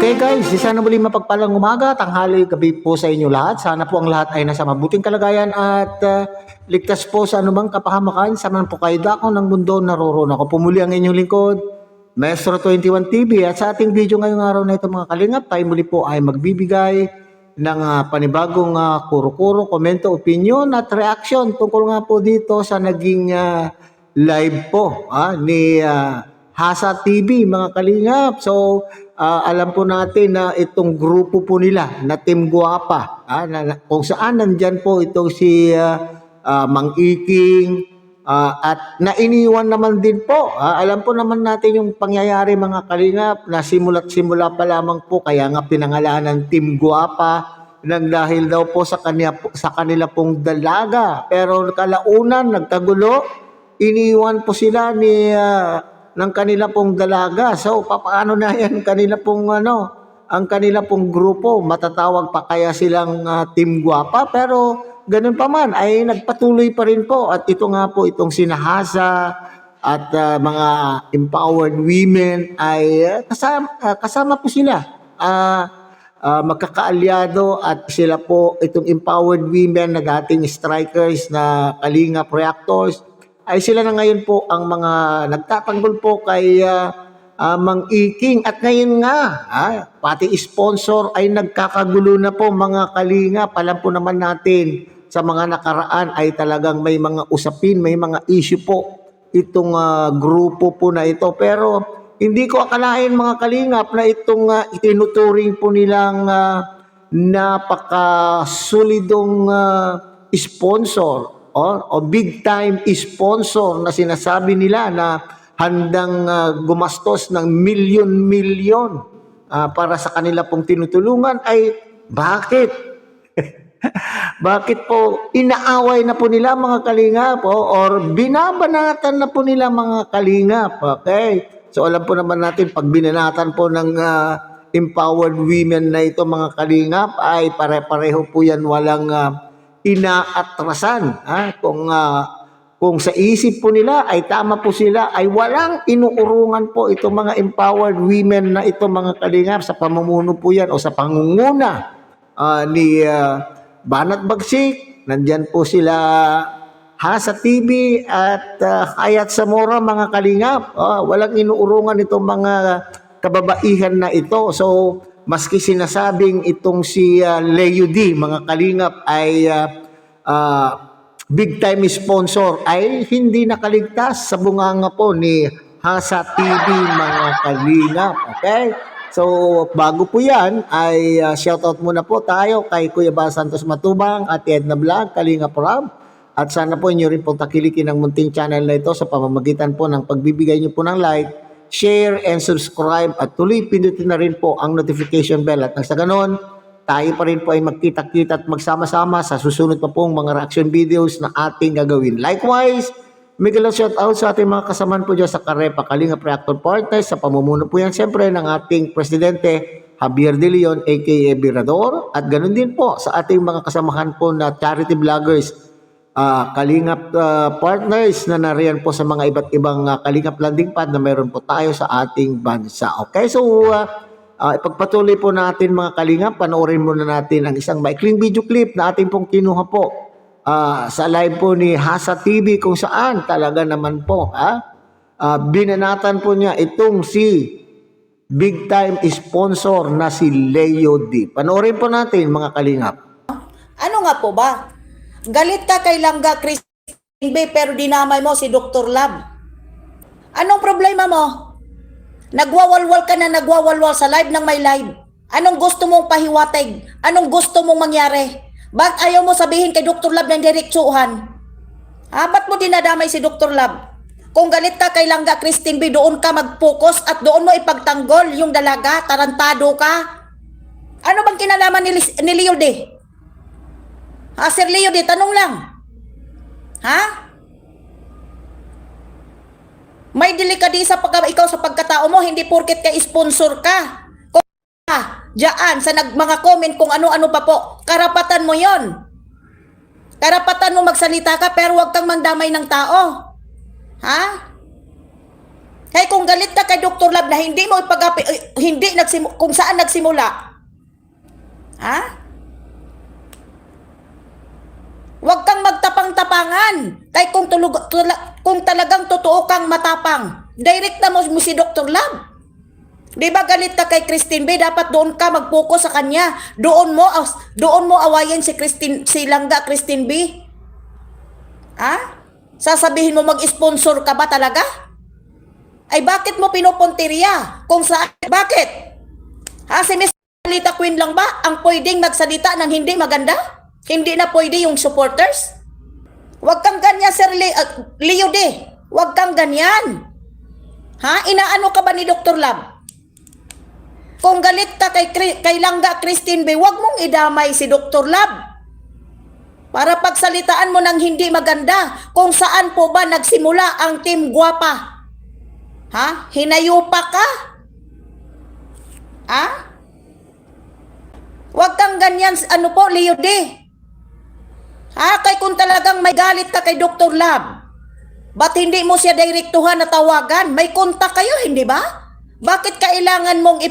Okay guys, sana muli mapagpalang umaga, tanghali, gabi po sa inyo lahat. Sana po ang lahat ay nasa mabuting kalagayan at ligtas po sa anumang kapahamakan. Samahan po kayo dako ng mundo, naroon ako. Pumuli ang inyong lingkod, Maestro 21 TV. At sa ating video ngayong araw na ito mga kalingap, tayo muli po ay magbibigay ng panibagong kuro-kuro, komento, opinion at reaction tungkol nga po dito sa naging live po ni Hasa TV mga kalingap. So alam po natin na itong grupo po nila na Team Guapa, kung saan nandyan po itong si Mang Iking at nainiwan naman din po. Alam po naman natin yung pangyayari mga kalingap na simula't simula pa lamang po, kaya nga pinangalanan Team Guapa nang dahil daw po sa kanila pong dalaga. Pero kalaunan nagkagulo, iniwan po sila ng kanila pong dalaga. So paano na yan kanila pong ang kanila pong grupo, matatawag pa kaya silang Team Guapa? Pero ganun pa man ay nagpatuloy pa rin po, at ito nga po itong sinahasa at mga empowered women ay kasama po sila, magkakaalyado, at sila po itong empowered women na dating strikers na Kalingap Reactors ay sila na ngayon po ang mga nagtatanggol po kay Mang Iking. At ngayon nga, pati sponsor ay nagkakagulo na po mga kalingap. Alam po naman natin sa mga nakaraan ay talagang may mga usapin, may mga issue po itong grupo po na ito. Pero hindi ko akalain mga kalingap na itong itinuturing po nilang napakasolidong sponsor o big time sponsor na sinasabi nila na handang gumastos ng milyon-milyon para sa kanila pong tinutulungan, ay bakit? Bakit po inaaway na po nila mga kalingap or binabanatan na po nila mga kalingap? Okay? So alam po naman natin, pag binanatan po ng empowered women na ito mga kalingap, ay pare-pareho po yan, walang inaatrasan. Kung sa isip po nila ay tama po sila, ay walang inuurungan po itong mga empowered women na ito mga kalingap. Sa pamumuno po yan o sa pangunguna ni Banat Bagsik, nandyan po sila Hasa TV at Hayat Zamora mga kalingap. Walang inuurungan itong mga kababaihan na ito. So maski sinasabing itong si Leo D mga kalingap ay big time sponsor, ay hindi nakaligtas sa bunganga po ni Hasa TV mga kalingap. Okay? So bago po yan ay shoutout muna po tayo kay Kuya Bas Santos Matubang at Edna Vlog, Kalingap Rob. At sana po inyo rin pong takilikin ang munting channel na ito sa pamamagitan po ng pagbibigay nyo po ng like, share, and subscribe, at tuloy pindutin na rin po ang notification bell. At sa ganon, tayo pa rin po ay magkita-kita at magsama-sama sa susunod pa pong mga reaction videos na ating gagawin. Likewise, mega shout out sa ating mga kasamahan po dyan sa Karepa Kalingap Reactor Partners, sa pamumuno po yan siyempre ng ating Presidente Javier De Leon aka Virador, at ganon din po sa ating mga kasamahan po na charity vloggers, Kalingap partners na nariyan po sa mga iba't ibang Kalingap landing pad na meron po tayo sa ating bansa. Okay, so ipagpatuloy po natin mga Kalingap, panoorin muna natin ang isang maikling video clip na ating pong kinuha po sa live po ni Hasa TV, kung saan talaga naman po binanatan po niya itong si big time sponsor na si Leo D. Panoorin po natin mga Kalingap. Ano nga po ba? Galit ka kay Langga Christine B, pero dinamay mo si Dr. Lab. Anong problema mo? Nagwawalwal ka na nagwawalwal sa live ng may live. Anong gusto mong pahiwatig? Anong gusto mong mangyari? Bakit ayaw mo sabihin kay Dr. Lab ng direktsuhan? Ba't mo dinadamay si Dr. Lab? Kung galit ka kay Langga Christine B, doon ka mag-focus at doon mo ipagtanggol yung dalaga, tarantado ka. Ano bang kinalaman ni Leo D? Sir Leo D, tanong lang. May delikadisa ikaw sa pagkatao mo, hindi porket ka sponsor ka. Kung diyan sa mga comment kung ano-ano pa po, karapatan mo yon. Karapatan mo magsalita ka, pero huwag kang mandamay ng tao. Kaya kung galit ka kay Dr. Lab na hindi mo hindi kung saan nagsimula, ha? Huwag kang magtapang-tapangan. Kaya kung talagang totoo kang matapang, direct na mo si Dr. Lab. Di ba galit ka kay Christine B? Dapat doon ka mag-focus sa kanya. Doon mo awayin si Langga Christine B. Ha? Sasabihin mo mag-sponsor ka ba talaga? Ay bakit mo pinupunteriya? Kung saan? Bakit? Ha? Si Miss Lita Queen lang ba ang pwedeng magsalita ng hindi maganda? Hindi na pwede yung supporters? Huwag kang ganyan, Sir Leo D. Huwag kang ganyan. Ha? Inaano ka ba ni Dr. Lab? Kung galit ka kay Langga Christine B, huwag mong idamay si Dr. Lab. Para pagsalitaan mo ng hindi maganda, kung saan po ba nagsimula ang Team Guwapa? Ha? Hinayupa ka? Ha? Huwag kang ganyan, Leo D. Ha? Kay kung talagang may galit ka kay Dr. Lab, ba't hindi mo siya direktuhan na tawagan? May kontak kayo, hindi ba? Bakit kailangan mong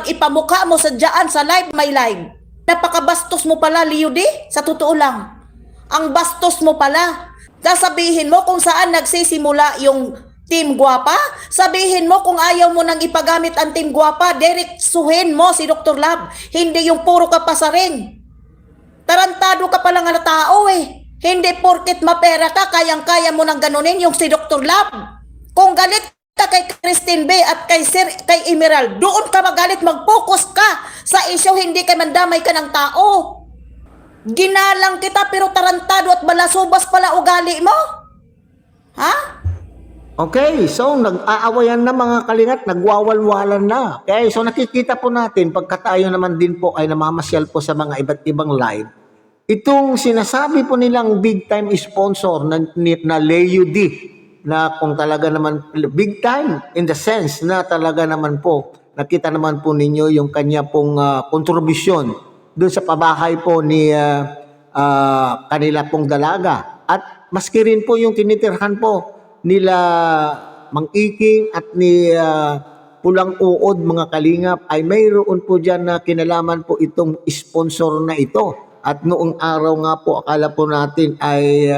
ipamukha mo sa dyan sa live, may live? Napakabastos mo pala, Leo D. Sa totoo lang. Ang bastos mo pala. Sasabihin mo kung saan nagsisimula yung Team Guwapa? Sabihin mo kung ayaw mo nang ipagamit ang Team Guwapa, diretsuhin mo si Dr. Lab. Hindi yung puro ka pasaring. Tarantado ka pala nga na tao eh. Hindi porket mapera ka, kayang-kaya mo nang ganunin yung si Dr. Lab. Kung galit ka kay Christine B at kay Emerald, doon ka magalit, mag-focus ka sa issue, hindi kay mandamay ka ng tao. Ginalang kita pero tarantado at balasubas pala ugali mo. Ha? Okay, so nag-aawayan na mga kalingat, nagwawalwalan na. Okay, so nakikita po natin, pagka tayo naman din po ay namamasyal po sa mga iba't ibang live, itong sinasabi po nilang big time sponsor na Leo D, na kung talaga naman big time in the sense na talaga naman po, nakita naman po ninyo yung kanya pong kontribusyon doon sa pabahay po ni kanila pong dalaga. At maski rin po yung tinitirhan po nila Mang Iking at ni Pulang Uod, mga kalingap, ay mayroon po dyan na kinalaman po itong sponsor na ito. At noong araw nga po, akala po natin ay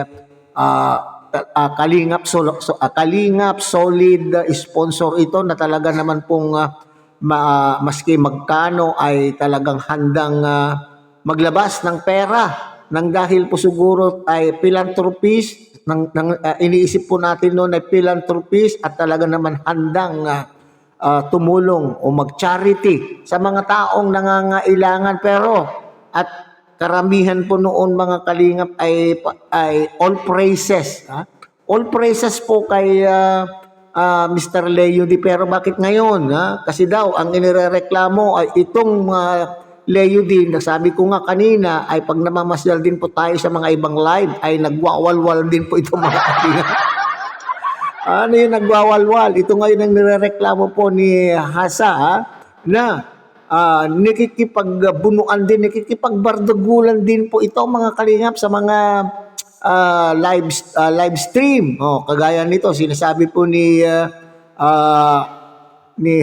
Kalingap solid sponsor ito na talaga naman pong maski magkano ay talagang handang maglabas ng pera nang dahil po siguro ay philanthropist iniisip po natin noon ay philanthropist at talaga naman handang tumulong o mag-charity sa mga taong nangangailangan. Pero at karamihan po noon, mga kalingap, ay all praises. Ha? All praises po kay Mr. Leo D. Pero bakit ngayon? Ha? Kasi daw, ang inirereklamo ay itong Leo D. Sabi ko nga kanina, ay pag namamasyal din po tayo sa mga ibang live, ay nagwawalwal din po itong mga kalingap. Ano yung nagwawalwal? Ito ngayon ang nirereklamo po ni Hasa, ha? Na nakikipagbunuan din, nakikipagbardagulan din po ito, mga kalingap, sa mga live stream. Kagaya nito, sinasabi po ni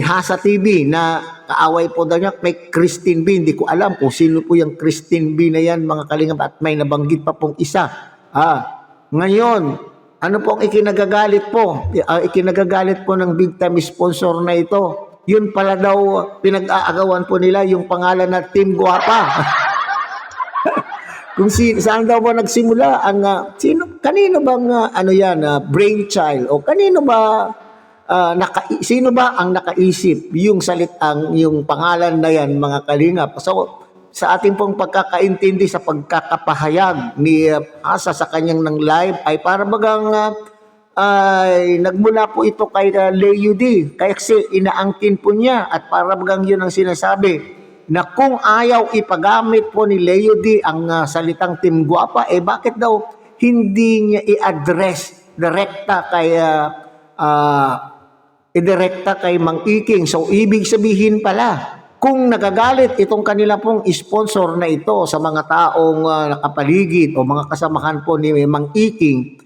Hasa TV na kaaway po daw niya kay Christine B. Hindi ko alam kung sino po yung Christine B na yan, mga kalingap, at may nabanggit pa pong isa. Ngayon, ano po ang ikinagagalit po? Ikinagagalit po ng big time sponsor na ito. Yun pala daw, pinag-aagawan po nila yung pangalan na Team Guwapa. Kung saan daw ba nagsimula ang kanino bang brainchild, o kanino ba sino ba ang nakaisip yung salitang, yung pangalan na yan, mga kalingap. So sa ating pong pagkakaintindi sa pagkakapahayag ni Asa sa kanyang ng live ay para bagang ay nagmula po ito kay Leo D. Kasi inaangkin po niya at para bagang yun ang sinasabi na kung ayaw ipagamit po ni Leo D ang salitang Team Guwapa, bakit daw hindi niya i-address direkta kay Mang Iking. So ibig sabihin pala, kung nagagalit itong kanila pong sponsor na ito sa mga taong nakapaligid o mga kasamahan po ni Mang Iking,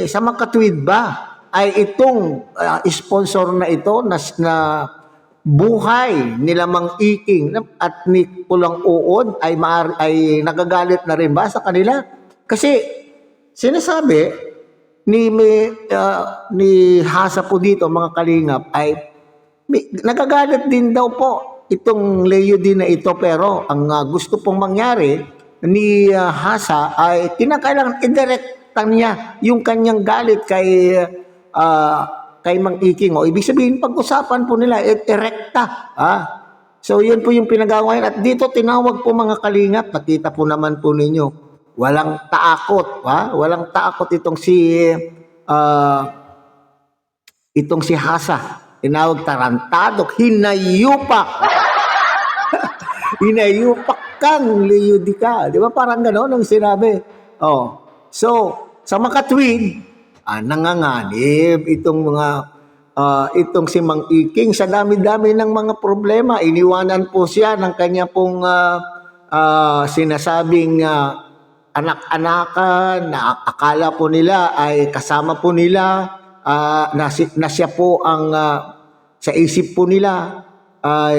sa makatwid ba ay itong sponsor na ito na buhay nila Mang Iking at ni Pulang Uod ay nagagalit na rin ba sa kanila? Kasi sinasabi ni Hasa po dito, mga kalingap, ay nagagalit din daw po itong Leo din na ito, pero ang gusto pong mangyari ni Hasa ay kinakailangan i-directan niya yung kanyang galit kay Mang Iking. O ibig sabihin, pag-usapan po nila, erekta. So yun po yung pinagawa. At dito tinawag po, mga kalingap, nakita po naman po ninyo, walang takot. Walang takot itong si Hasa. Tinawag tarantado, hinayupak. Hinayupak kang Leodika. Di ba parang gano'n ang sinabi? So, sa makatwid, nanganganib itong si Mang Iking sa dami-dami ng mga problema. Iniwanan po siya ng kanya pong sinasabing anak-anakan na akala po nila ay kasama po nila, na siya po ang sa isip po nila ay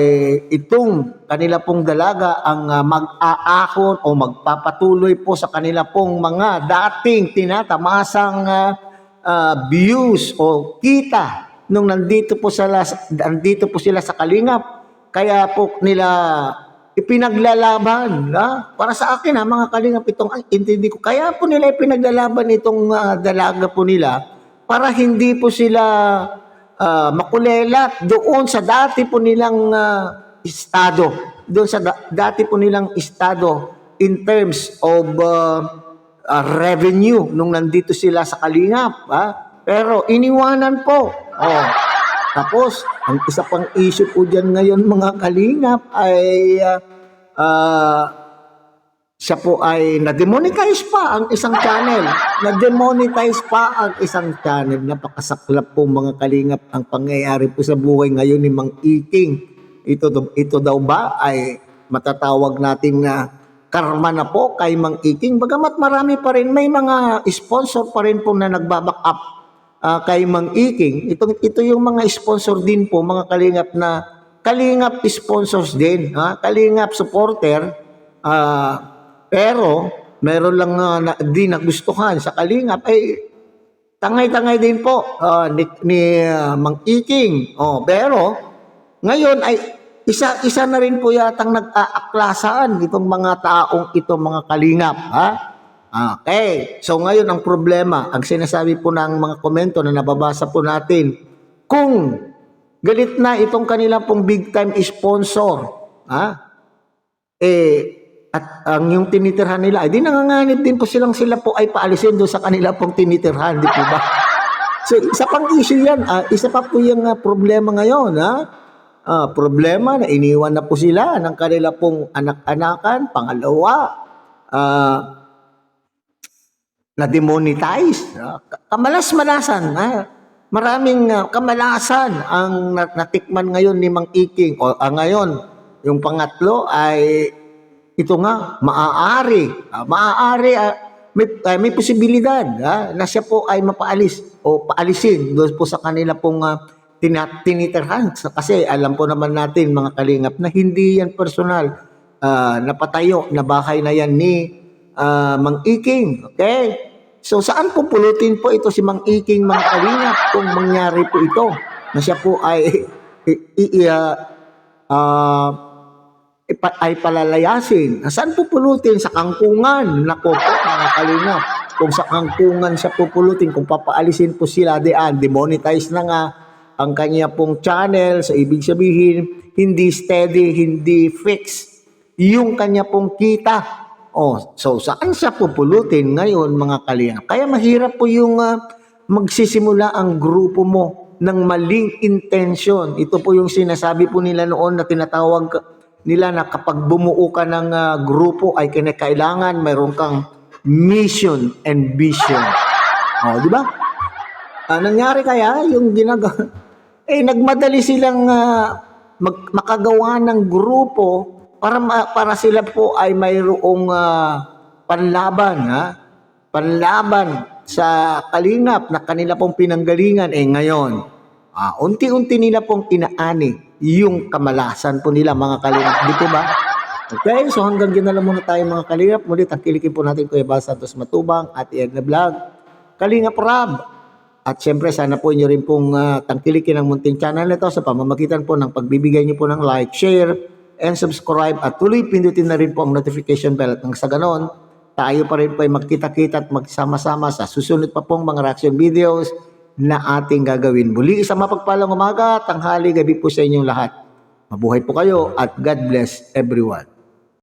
itong kanila pong dalaga ang mag-aahon o magpapatuloy po sa kanila pong mga dating tinatamasang views o kita nung nandito po sila sa Kalingap. Kaya po nila ipinaglalaban. Para sa akin, mga Kalingap, intindi ko. Kaya po nila ipinaglalaban itong dalaga po nila para hindi po sila makulelat doon sa dati po nilang estado. Doon sa dati po nilang estado in terms of revenue nung nandito sila sa Kalingap. Pero iniwanan po. Tapos, ang isa pang issue po dyan ngayon, mga Kalingap, ay siya po ay na-demonetize pa ang isang channel. Na-demonetize pa ang isang channel. Napakasaklap po, mga Kalingap, ang pangyayari po sa buhay ngayon ni Mang Iking. Ito daw ba ay matatawag natin na karma na po kay Mang Iking? Bagamat marami pa rin, may mga sponsor pa rin po na nagbaback up kay Mang Iking. Ito yung mga sponsor din po, mga Kalingap, na Kalingap sponsors din. Kalingap supporter. Pero meron lang di nagustuhan sa Kalingap ay tangay-tangay din po ni Mang Iking. Pero ngayon ay isa na rin po yatang nag-aaklasan itong mga taong ito, mga Kalingap. Okay. So ngayon ang problema, ang sinasabi po ng mga komento na nababasa po natin, kung galit na itong kanila pong big time sponsor, at ang yung tinitirhan nila, ay di nanganganib din po sila po ay paalisin doon sa kanila pong tinitirhan, di po ba? So isa pang issue yan, isa pa po yung problema ngayon, problema na iniwan na po sila ng kanila pong anak-anakan. Pangalawa, na-demonetize. Kamalas-malasan. Maraming kamalasan ang natikman ngayon ni Mang Iking. Ngayon, yung pangatlo ay ito nga, maaari, may posibilidad na siya po ay mapaalis o paalisin doon po sa kanila pong tinitirhan. Kasi alam po naman natin, mga Kalingap, na hindi yan personal. Napatayo na bahay na yan ni Mang Iking. Okay? So saan po pulutin po ito si Mang Iking, mga Kalingap, kung mangyari po ito na siya po ay palalayasin? Saan pupulutin? Sa kangkungan. Nako po, mga Kalingap. Kung sa kangkungan siya pupulutin, kung papaalisin po sila, demonetize na nga ang kanya pong channel. So ibig sabihin, hindi steady, hindi fix yung kanya pong kita. So saan siya pupulutin ngayon, mga Kalingap? Kaya mahirap po yung magsisimula ang grupo mo ng maling intention. Ito po yung sinasabi po nila noon na tinatawag nila na kapag bumuo ka ng grupo ay kinakailangan mayroon kang mission and vision. Di ba? Nangyari kaya yung nagmadali silang makagawa ng grupo para sila po ay mayroong panlaban sa kalingap na kanila pong pinanggalingan, ngayon, unti-unti nila pong inaani yung kamalasan po nila mga kalingap. Di po ba? Okay, so hanggang dyan na lang muna tayo mga kalingap. Muli, tangkilikin po natin Kuya Bal Santos Matubang at Iag na Vlog. Kalingap Rab. At syempre, sana po inyo rin pong tangkilikin ang munting channel nito sa pamamagitan po ng pagbibigay niyo po ng like, share, and subscribe. At tuloy pindutin na rin po ang notification bell. At nang sa ganon, tayo pa rin po ay magkita-kita at magsama-sama sa susunod pa pong mga reaction videos na ating gagawin. Muli, isang mapagpalang umaga, tanghali, gabi po sa inyong lahat. Mabuhay po kayo at God bless everyone.